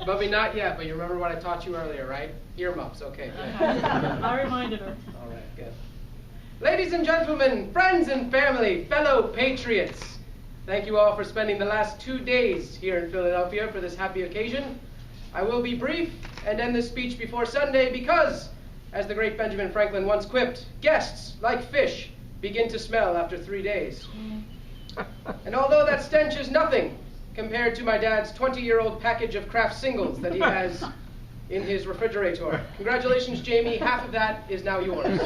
Bubby, not yet, but you remember what I taught you earlier, right? Earmuffs, okay, good. I reminded her. All right, good. Ladies and gentlemen, friends and family, fellow patriots, thank you all for spending the last 2 days here in Philadelphia for this happy occasion. I will be brief and end this speech before Sunday because, as the great Benjamin Franklin once quipped, guests, like fish, begin to smell after 3 days. And although that stench is nothing compared to my dad's 20-year-old package of craft singles that he has in his refrigerator. Congratulations, Jamie. Half of that is now yours.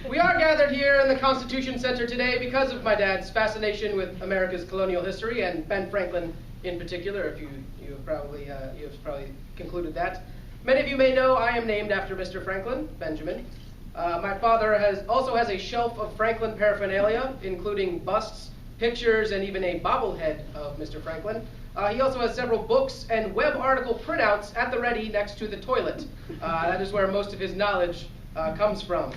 We are gathered here in the Constitution Center today because of my dad's fascination with America's colonial history, and Ben Franklin in particular, if you have probably concluded that. Many of you may know I am named after Mr. Franklin, Benjamin. My father also has a shelf of Franklin paraphernalia, including busts, pictures, and even a bobblehead of Mr. Franklin. He also has several books and web article printouts at the ready next to the toilet. That is where most of his knowledge comes from.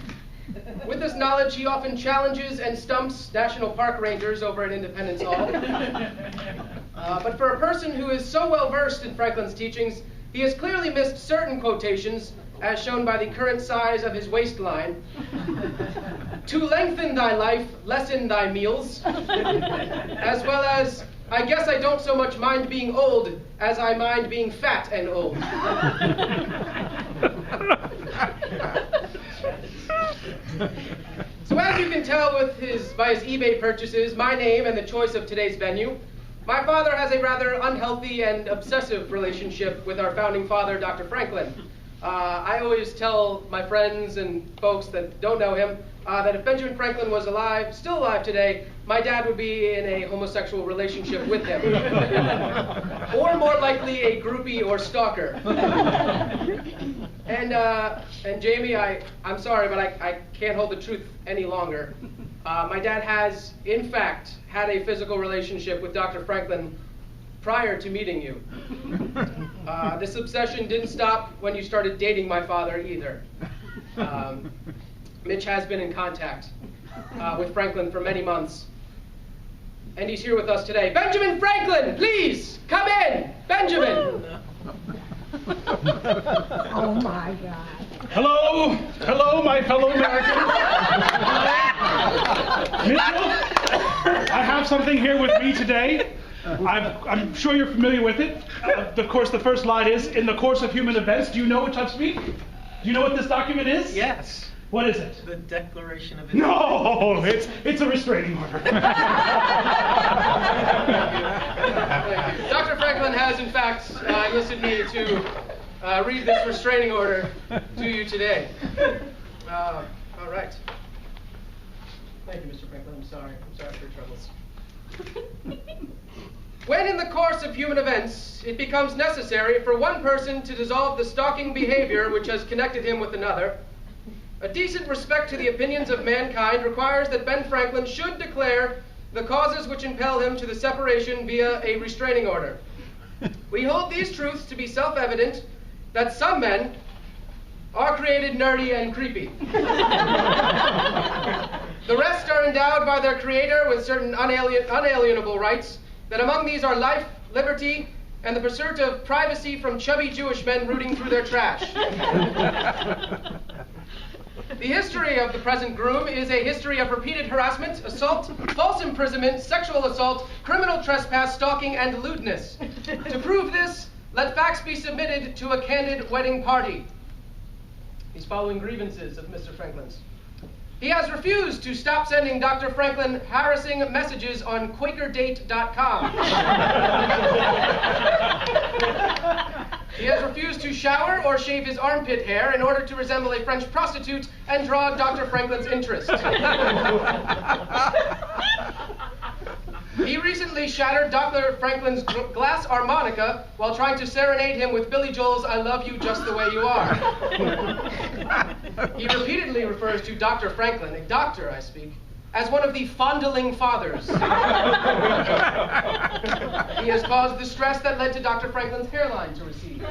With this knowledge, he often challenges and stumps national park rangers over at Independence Hall. But for a person who is so well versed in Franklin's teachings, he has clearly missed certain quotations, as shown by the current size of his waistline. To lengthen thy life, lessen thy meals. As well as, I guess I don't so much mind being old as I mind being fat and old. So as you can tell by his eBay purchases, my name, and the choice of today's venue, my father has a rather unhealthy and obsessive relationship with our founding father, Dr. Franklin. I always tell my friends and folks that don't know him that if Benjamin Franklin was still alive today, my dad would be in a homosexual relationship with him. Or more likely, a groupie or stalker. And Jamie, I'm sorry, but I can't hold the truth any longer. My dad has, in fact, had a physical relationship with Dr. Franklin prior to meeting you. This obsession didn't stop when you started dating my father either. Mitch has been in contact with Franklin for many months. And he's here with us today. Benjamin Franklin, please, come in. Benjamin. Oh my God. Hello, my fellow Americans. Mitchell, I have something here with me today. I'm sure you're familiar with it. Of course, the first line is, in the course of human events. Do you know which I speak? Do you know what this document is? Yes. What is it? The Declaration of Independence. No, it's a restraining order. Dr. Franklin has, in fact, enlisted me to read this restraining order to you today. All right. Thank you, Mr. Franklin. I'm sorry for your troubles. When in the course of human events, it becomes necessary for one person to dissolve the stalking behavior which has connected him with another, a decent respect to the opinions of mankind requires that Ben Franklin should declare the causes which impel him to the separation via a restraining order. We hold these truths to be self-evident, that some men are created nerdy and creepy. The rest are endowed by their creator with certain unalienable rights, that among these are life, liberty, and the pursuit of privacy from chubby Jewish men rooting through their trash. The history of the present groom is a history of repeated harassment, assault, false imprisonment, sexual assault, criminal trespass, stalking, and lewdness. To prove this, let facts be submitted to a candid wedding party. These following grievances of Mr. Franklin's. He has refused to stop sending Dr. Franklin harassing messages on QuakerDate.com. He has refused to shower or shave his armpit hair in order to resemble a French prostitute and draw Dr. Franklin's interest. He recently shattered Dr. Franklin's glass harmonica while trying to serenade him with Billy Joel's I Love You Just the Way You Are. He repeatedly refers to Dr. Franklin, a doctor I speak, as one of the fondling fathers. He has caused the stress that led to Dr. Franklin's hairline to recede.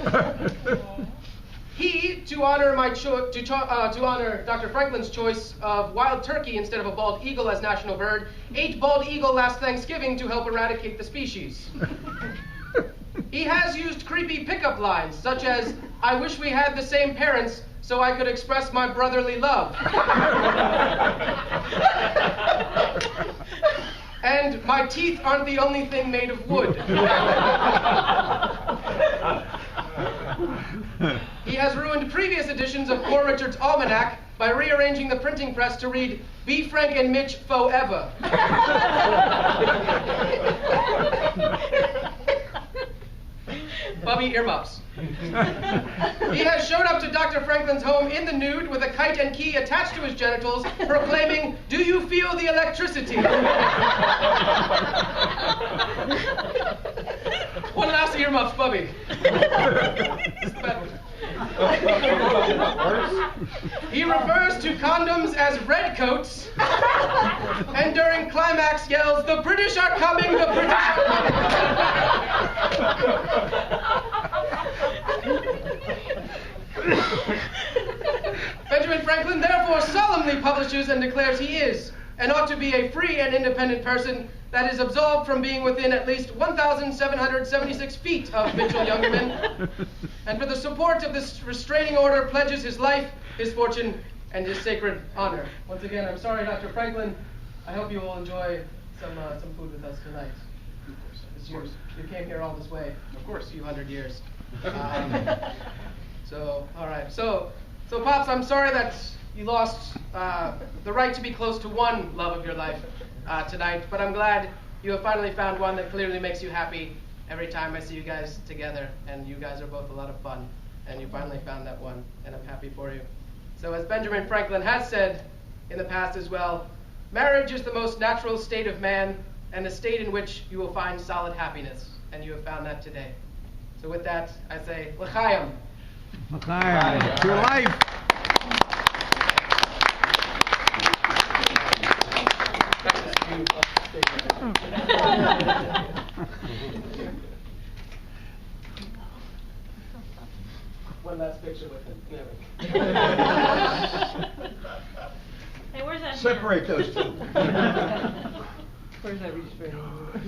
He, to honor to honor Dr. Franklin's choice of wild turkey instead of a bald eagle as national bird, ate bald eagle last Thanksgiving to help eradicate the species. He has used creepy pickup lines, such as, "I wish we had the same parents so I could express my brotherly love." And "my teeth aren't the only thing made of wood." He has ruined previous editions of Poor Richard's Almanac by rearranging the printing press to read, "Be Frank and Mitch forever." Bubby earmuffs. He has showed up to Dr. Franklin's home in the nude with a kite and key attached to his genitals, proclaiming, "Do you feel the electricity?" One last earmuff, Bubby. He refers to condoms as redcoats, and during climax yells, "The British are coming, the British are coming." Benjamin Franklin therefore solemnly publishes and declares he is, and ought to be, a free and independent person that is absolved from being within at least 1,776 feet of Mitchell Youngerman, and for the support of this restraining order pledges his life, his fortune, and his sacred honor. Once again, I'm sorry, Dr. Franklin. I hope you will enjoy some food with us tonight. Of course. You came here all this way. Of course. A few hundred years. All right. So, Pops, I'm sorry that you lost the right to be close to one love of your life tonight, but I'm glad you have finally found one that clearly makes you happy every time I see you guys together, and you guys are both a lot of fun, and you finally found that one, and I'm happy for you. So as Benjamin Franklin has said in the past as well, marriage is the most natural state of man, and the state in which you will find solid happiness, and you have found that today. So with that, I say, L'chaim. L'chaim. Your life. One last picture with him. Hey, where's that? Separate those two. Where's that restraining order?